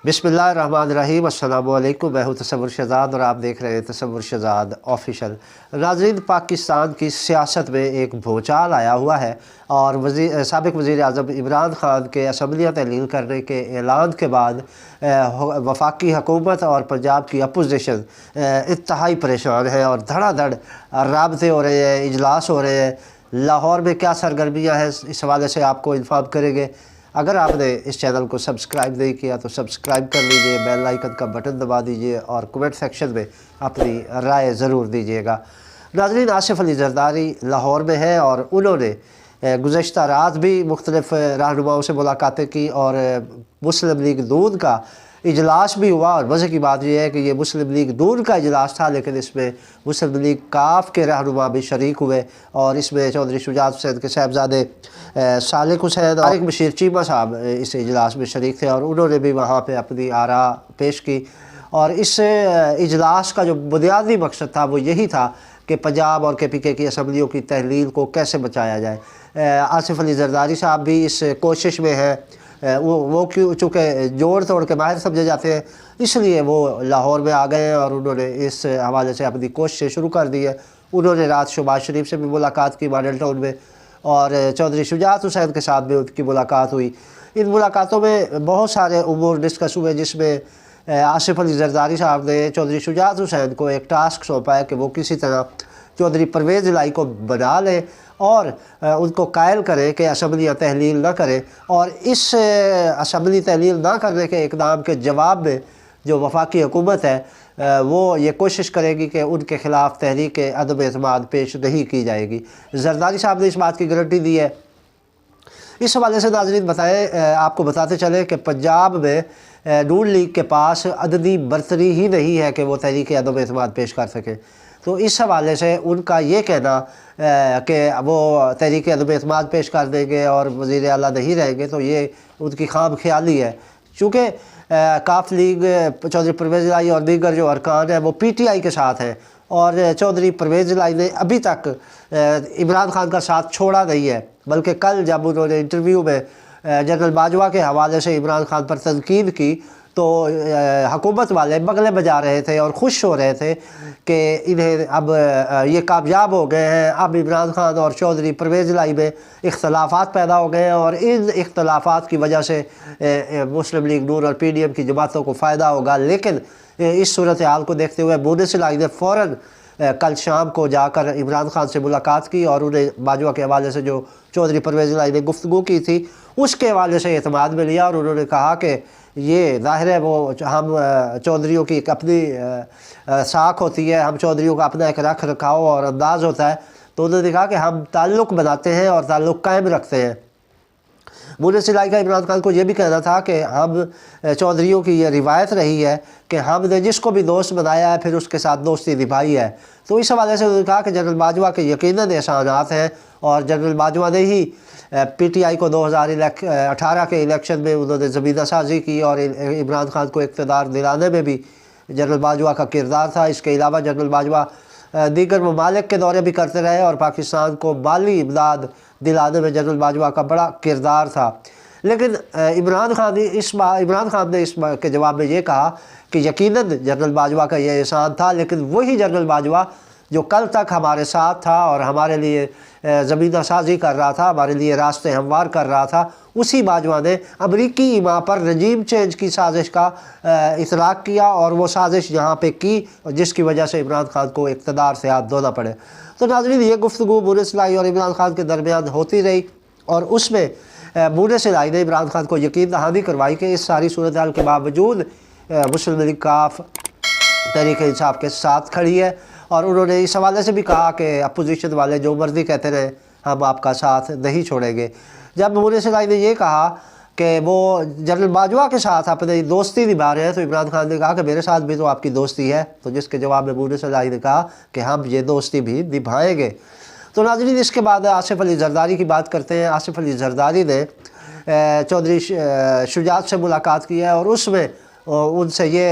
बिस्मिल्लाहिर्रहमानिर्रहीम। अस्सलामु अलैकुम। मैं हूँ तसव्वुर शहज़ाद और आप देख रहे हैं तसव्वुर शहज़ाद ऑफिशियल। नाज़रीन, पाकिस्तान की सियासत में एक भूचाल आया हुआ है और साबिक़ वज़ीर आज़म इमरान ख़ान के असम्बलियाँ तहलील करने के ऐलान के बाद वफाकी हुकूमत और पंजाब की अपोजिशन इंतहाई परेशान है और धड़ाधड़ राब्ते हो रहे हैं, इजलास हो रहे हैं। लाहौर में क्या सरगर्मियाँ हैं, इस हवाले से आपको इन्फॉर्म करेंगे। अगर आपने इस चैनल को सब्सक्राइब नहीं किया तो सब्सक्राइब कर लीजिए, बेल आइकन का बटन दबा दीजिए और कमेंट सेक्शन में अपनी राय ज़रूर दीजिएगा। नाज़रीन, आसिफ अली ज़रदारी लाहौर में है और उन्होंने गुज़श्ता रात भी मुख्तलिफ़ रहनुमाओं से मुलाकातें की और मुस्लिम लीग नून का इजलास भी हुआ। और मज़े की बात यह है कि ये मुस्लिम लीग नून का इजलास था, लेकिन इसमें मुस्लिम लीग काफ के रहनुमा भी शरीक हुए और इसमें चौधरी शुजात हुसैन के साहबजादे सालिक हुसैन और बशीर चीमा साहब इस इजलास में शरीक थे और उन्होंने भी वहाँ पे अपनी आरा पेश की। और इस इजलास का जो बुनियादी मकसद था वो यही था कि पंजाब और KPK की असम्बलियों की तहलील को कैसे बचाया जाए। आसिफ अली ज़रदारी साहब भी इस कोशिश में हैं। वो क्यों, चूँकि जोड़ तोड़ के माहिर समझे जाते हैं, इसलिए वो लाहौर में आ गए हैं और उन्होंने इस हवाले से अपनी कोशिशें शुरू कर दी है। उन्होंने रात शहबाज शरीफ से भी मुलाकात की मॉडल टाउन में और चौधरी शुजात हुसैन के साथ भी उनकी मुलाकात हुई। इन मुलाकातों में बहुत सारे उमूर डिस्कस हुए, जिसमें आसिफ अली ज़रदारी साहब ने चौधरी शुजात हुसैन को एक टास्क सौंपा है कि वो किसी तरह चौधरी परवेज़ इलाही को बना लें और उनको कायल करें कि असम्बलियाँ तहलील ना करें। और इस असम्बली तहलील ना करने के इक़दाम के जवाब में जो वफाकी हुकूमत है वो ये कोशिश करेगी कि उनके ख़िलाफ़ तहरीक अदम एतमाद पेश नहीं की जाएगी। ज़रदारी साहब ने इस बात की गारंटी दी है। इस हवाले से नाज़रीन आपको बताते चलें कि पंजाब में नून लीग के पास अददी बरतरी ही नहीं है कि वो तहरीक अदम एतमाद पेश कर सकें। तो इस हवाले से उनका ये कहना कि वो तहरीक अदम एतमाद पेश कर देंगे और वज़ीर आला नहीं रहेंगे, तो ये उनकी खाम ख्याली है। चूँकि काफ लीग चौधरी परवेज़ इलाही और दीगर जो अरकान हैं वो PTI के साथ हैं और चौधरी परवेज़ इलाही ने अभी तक इमरान ख़ान का साथ छोड़ा नहीं है, बल्कि कल जब उन्होंने इंटरव्यू में जनरल बाजवा के हवाले से इमरान ख़ान पर तनकीद की तो हुकूमत वाले बगले बजा रहे थे और खुश हो रहे थे कि इन्हें अब ये कामयाब हो गए हैं। अब इमरान ख़ान और चौधरी परवेज़ इलाही में इख्तलाफात पैदा हो गए हैं और इन इख्तलाफात की वजह से मुस्लिम लीग नून और PDM की जमातों को फ़ायदा होगा। लेकिन इस सूरत हाल को देखते हुए मुनसिर इलाही ने फ़ौरन कल शाम को जाकर इमरान ख़ान से मुलाकात की और उन्हें बाजवा के हवाले से जो चौधरी परवेज़ इलाही ने गुफ्तगू की थी उसके हवाले से एतमाद में लिया और उन्होंने कहा कि ये ज़ाहिर है वो हम चौधरियों की एक अपनी साख होती है, हम चौधरियों का अपना एक रख रखाव और अंदाज़ होता है। तो उन्होंने कहा कि हम ताल्लुक़ बनाते हैं और ताल्लुक़ कायम रखते हैं। मुनसिर इलाही का इमरान ख़ान को ये भी कहना था कि हम चौधरियों की ये रिवायत रही है कि हमने जिसको भी दोस्त बनाया है फिर उसके साथ दोस्ती निभाई है। तो इस हवाले से उन्होंने कहा कि जनरल बाजवा के यकीनन एहसानात हैं और जनरल बाजवा ने ही PTI को 2018 के इलेक्शन में उन्होंने ज़मीना साजी की और इमरान ख़ान को इक़्तिदार दिलाने में भी जनरल बाजवा का किरदार था। इसके अलावा जनरल बाजवा दीगर ममालिक के दौरे भी करते रहे और पाकिस्तान को माली इमदाद दिलाने में जनरल बाजवा का बड़ा किरदार था। लेकिन इमरान ख़ान ने इस के जवाब में ये कहा कि यकीनन जनरल बाजवा का ये एहसान था, लेकिन वही जनरल बाजवा जो कल तक हमारे साथ था और हमारे लिए ज़मीना साजी कर रहा था, हमारे लिए रास्ते हमवार कर रहा था, उसी बाजवा ने अमरीकी इमा पर रजीम चेंज की साजिश का इतलाक़ किया और वो साजिश यहाँ पे की जिसकी वजह से इमरान ख़ान को इक़्तिदार से हाथ धोना पड़े। तो नाज़रीन, ये गुफ्तगू मुनसिर इलाही और इमरान ख़ान के दरमियान होती रही और उसमें मुनसिर इलाही ने इमरान ख़ान को यकीन दहानी करवाई कि इस सारी सूरत हाल के बावजूद मुस्लिम लीग काफ तहरीक इंसाफ के साथ खड़ी है और उन्होंने इस हवाले से भी कहा कि अपोजिशन वाले जो मर्जी कहते रहे, हम आपका साथ नहीं छोड़ेंगे। जब मुनसिर इलाही ने ये कहा कि वो जनरल बाजवा के साथ अपनी दोस्ती निभा रहे हैं तो इमरान ख़ान ने कहा कि मेरे साथ भी तो आपकी दोस्ती है। तो जिसके जवाब में मुनसिर इलाही ने कहा कि हम ये दोस्ती भी निभाएंगे। तो नाज़रीन, इसके बाद आसिफ अली ज़रदारी की बात करते हैं। आसिफ अली ज़रदारी ने चौधरी शुजात से मुलाकात की है और उसमें उनसे ये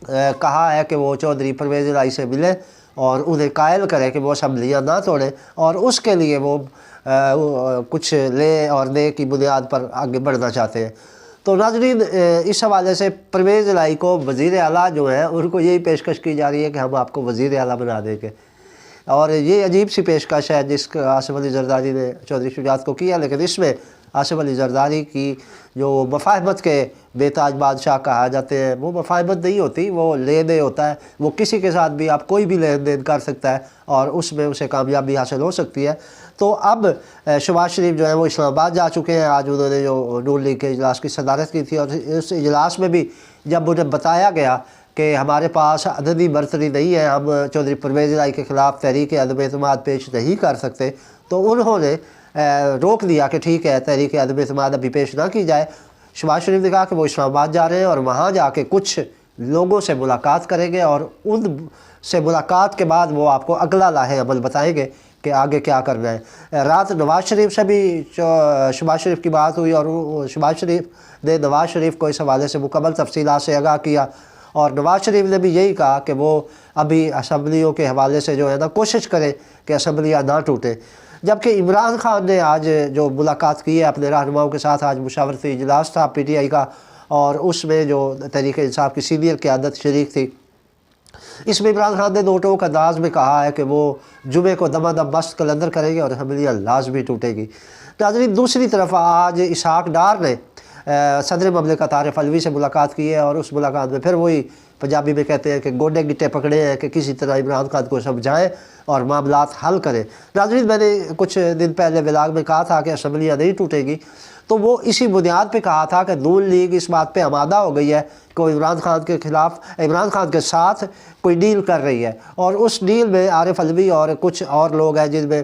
कहा है कि वो चौधरी परवेज़ इलाही से मिले और उन्हें कायल करें कि वो असम्बलियाँ ना तोड़ें और उसके लिए वो कुछ ले और दे की बुनियाद पर आगे बढ़ना चाहते हैं। तो नाज़रीन, इस हवाले से परवेज़ इलाही को वज़ीर आला जो है उनको यही पेशकश की जा रही है कि हम आपको वज़ीर आला बना देंगे। और ये अजीब सी पेशकश है जिसका आसिफ अली ज़रदारी ने चौधरी शुजात को किया, लेकिन इसमें आसिफ अली ज़रदारी की जो मफाहमत के बेताज बादशाह कहा जाते हैं, वो मफाहमत नहीं होती, वो लेन देन होता है। वो किसी के साथ भी आप कोई भी लेन देन कर सकता है और उसमें उसे कामयाबी हासिल हो सकती है। तो अब शहबाज शरीफ जो है वो इस्लामाबाद जा चुके हैं। आज उन्होंने जो नून लीग के इजलास की सदारत की थी और उस इजलास में भी जब उन्हें बताया गया कि हमारे पास अददी बरतरी नहीं है, हम चौधरी परवेज़ इलाही के ख़िलाफ़ तहरीक अदम एतमाद पेश नहीं कर सकते, तो उन्होंने रोक दिया कि ठीक है, तहरीक अदम एतमाद अभी पेश ना की जाए। शहबाज शरीफ ने कहा कि वो इस्लामाबाद जा रहे हैं और वहाँ जाके कुछ लोगों से मुलाकात करेंगे और उन से मुलाकात के बाद वो आपको अगला लाहे अमल बताएंगे कि आगे क्या करना है। रात नवाज़ शरीफ से भी शहबाज शरीफ की बात हुई और शहबाज शरीफ ने नवाज़ शरीफ को इस हवाले से मुकम्मल तफसीलात से आगाह किया और नवाज़ शरीफ ने भी यही कहा कि वो अभी असम्बलियों के हवाले से जो है ना कोशिश करें कि असम्बलियाँ ना टूटें। जबकि इमरान खान ने आज जो मुलाकात की है अपने रहनुमाओं के साथ, आज मुशावरती इजलास था PTI का और उसमें जो तहरीक इंसाफ की सीनियर क़यादत शरीक थी। इसमें इमरान खान ने नोटों का अंदाज में कहा है कि वो जुमे को दमादम मस्त कलंदर करेंगे और असम्बलियाँ लाजमी टूटेगी। नाज़रीन, दूसरी तरफ आज इसहाक डार ने सदर ममलिकत आरिफ अलवी से मुलाकात की है और उस मुलाकात में फिर वही पंजाबी में कहते हैं कि गोडे गिट्टे पकड़े हैं कि किसी तरह इमरान खान को समझाएं और मामलात हल करें। नाज़रीन, मैंने कुछ दिन पहले व्लॉग में कहा था कि असम्बलियाँ नहीं टूटेगी, तो वो इसी बुनियाद पे कहा था कि नून लीग इस बात पे आमादा हो गई है कि वो इमरान खान के ख़िलाफ़, इमरान खान के साथ कोई डील कर रही है और उस डील में आरिफ अलवी और कुछ और लोग हैं जिनमें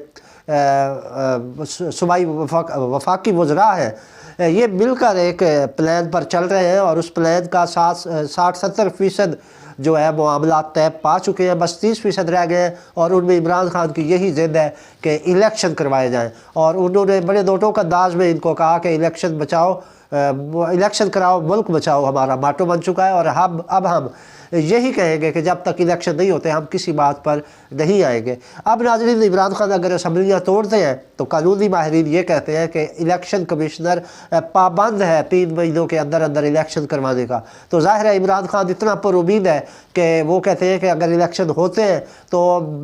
सूबाई वफाकी वज़रा हैं, ये मिलकर एक प्लान पर चल रहे हैं और उस प्लान का 60-70% जो है मामला तय पा चुके हैं, बस 30% रह गए हैं और उनमें इमरान खान की यही ज़िद है कि इलेक्शन करवाए जाएं और उन्होंने बड़े नोटों का अंदाज में इनको कहा कि इलेक्शन बचाओ, इलेक्शन कराओ, मुल्क बचाओ हमारा माटो बन चुका है और अब हम यही कहेंगे कि जब तक इलेक्शन नहीं होते हम किसी बात पर नहीं आएंगे। अब नाज़रीन, इमरान खान अगर असम्बलियाँ तोड़ते हैं तो कानूनी माहिरीन ये कहते हैं कि इलेक्शन कमिश्नर पाबंद है 3 महीनों के अंदर अंदर इलेक्शन करवाने का। तो ज़ाहिर है इमरान खान इतना पुरुमीद है कि वो कहते हैं कि अगर इलेक्शन होते हैं तो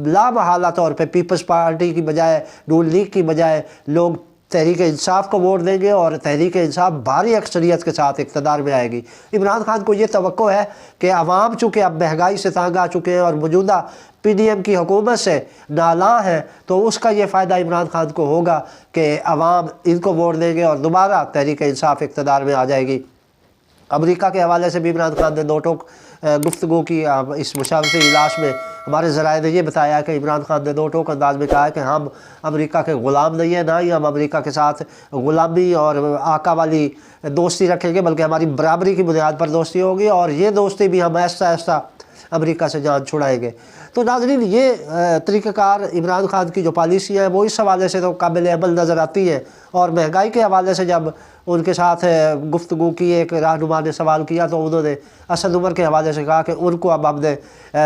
लामहला तौर पर पीपल्स पार्टी की बजाय, नून लीग की बजाय लोग तहरीक इंसाफ को वोट देंगे और तहरीक इंसाफ भारी अक्सरियत के साथ इक़्तिदार में आएगी। इमरान खान को ये तवक्को है कि अवाम चूँकि अब महंगाई से तंग आ चुके हैं और मौजूदा PDM की हुकूमत से नाला है, तो उसका ये फ़ायदा इमरान खान को होगा कि अवाम इनको वोट देंगे और दोबारा तहरीक इंसाफ इक़्तिदार में आ जाएगी। अमेरिका के हवाले से भी इमरान खान ने नोटों गुफ्तगू की इस मुशावरती इजलास में। हमारे ज़राए ने ये बताया कि इमरान खान ने नोटों का अंदाज में कहा है कि हम अमेरिका के ग़ुलाम नहीं हैं, ना ही हम अमेरिका के साथ ग़ुलामी और आका वाली दोस्ती रखेंगे, बल्कि हमारी बराबरी की बुनियाद पर दोस्ती होगी और ये दोस्ती भी हम ऐसा ऐसा अमेरिका से जान छुड़ाएंगे। तो नाज़रीन, ये तरीक़ाकार इमरान खान की जो पॉलिसी है वो इस हवाले से तो काबिल अमल नज़र आती है। और महंगाई के हवाले से जब उनके साथ गुफ्तगू की एक रहनुमा ने सवाल किया तो उन्होंने असद उमर के हवाले से कहा कि उनको अब हमने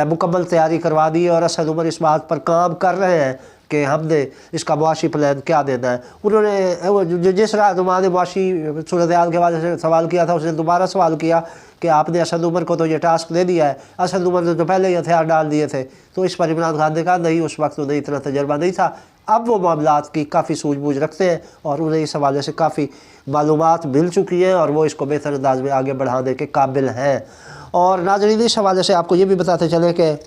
मुकम्मल तैयारी करवा दी है और असद उमर इस बात पर काम कर रहे हैं कि हमने इसका मुआशी प्लान क्या देना है। उन्होंने जिस रहनुमा ने मुआशी सूरत हाल के हवाले से सवाल किया था उसने दोबारा सवाल किया कि आपने असद उमर को तो ये टास्क दे दिया है, असद उमर ने तो पहले ही हथियार डाल दिए थे। तो इस पर इमरान खान ने कहा नहीं, उस वक्त उन्हें इतना तजर्बा नहीं था, अब वो मामलात की काफ़ी सूझबूझ रखते हैं और उन्हें इस हवाले से काफ़ी मालूमात मिल चुकी हैं और वो इसको बेहतर अंदाज में आगे बढ़ाने के काबिल हैं। और नाज़रीन, इस हवाले से आपको ये भी बताते चले कि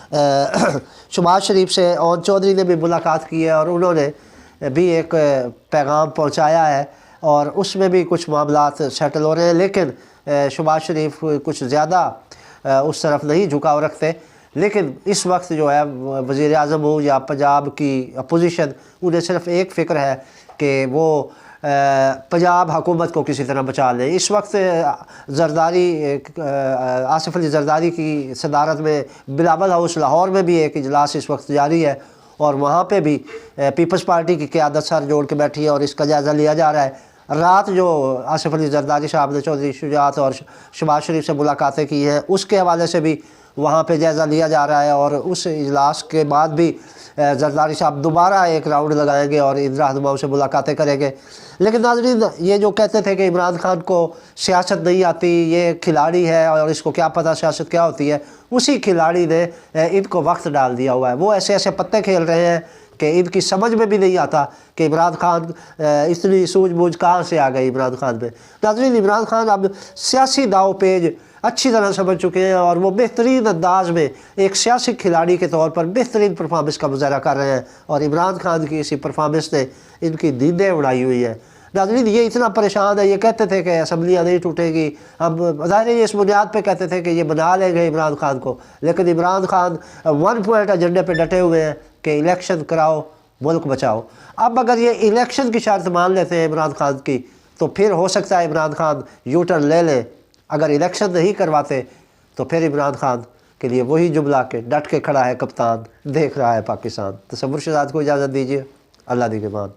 शहबाज शरीफ से ओन चौधरी ने भी मुलाकात की है और उन्होंने भी एक पैगाम पहुँचाया है और उसमें भी कुछ मामलात सेटल हो रहे हैं, लेकिन शहबाज शरीफ कुछ ज़्यादा उस तरफ नहीं झुकाव रखते। लेकिन इस वक्त जो है वज़ीर आज़म हो या पंजाब की अपोजिशन, उन्हें सिर्फ एक फ़िक्र है कि वो पंजाब हुकूमत को किसी तरह बचा लें। इस वक्त जरदारी, आसिफ अली ज़रदारी की सदारत में बिलावल हाउस लाहौर में भी एक इजलास इस वक्त जारी है और वहाँ पे भी पीपल्स पार्टी की क़यादत सर जोड़ के बैठी है और इसका जायज़ा लिया जा रहा है। रात जो आसिफ अली ज़रदारी साहब ने चौधरी शुजात और शहबाज शरीफ से मुलाकातें की हैं उसके हवाले से भी वहाँ पे जायज़ा लिया जा रहा है और उस इजलास के बाद भी जरदारी साहब दोबारा एक राउंड लगाएंगे और इंदिरा रहनुमाओं से मुलाकातें करेंगे। लेकिन नाज़रीन, ये जो कहते थे कि इमरान खान को सियासत नहीं आती, ये खिलाड़ी है और इसको क्या पता सियासत क्या होती है, उसी खिलाड़ी ने इनको वक्त डाल दिया हुआ है। वो ऐसे ऐसे पत्ते खेल रहे हैं कि इनकी समझ में भी नहीं आता कि इमरान खान इतनी सूझबूझ कहाँ से आ गई इमरान खान में। नाज़रीन, इमरान खान अब सियासी दाव पेज अच्छी तरह समझ चुके हैं और वो बेहतरीन अंदाज में एक सियासी खिलाड़ी के तौर पर बेहतरीन परफॉर्मेंस का मुजाहरा कर रहे हैं और इमरान खान की इसी परफॉर्मेंस ने इनकी नींदें उड़ाई हुई है। नाज़रीन, ये इतना परेशान है, ये कहते थे कि असम्बलियाँ नहीं टूटेगी, हम ज़ाहिर है इस बुनियाद पे कहते थे कि ये बना लेंगे इमरान खान को, लेकिन इमरान खान वन पॉइंट एजेंडे पे डटे हुए हैं कि इलेक्शन कराओ, मुल्क बचाओ। अब अगर ये इलेक्शन की शर्त मान लेते हैं इमरान खान की, तो फिर हो सकता है इमरान खान यू टर्न ले लें। अगर इलेक्शन नहीं करवाते तो फिर इमरान खान के लिए वही जुमला के डट के खड़ा है कप्तान, देख रहा है पाकिस्तान। तसव्वुर शहजाद को इजाज़त दीजिए, अल्लाह दी के बाद।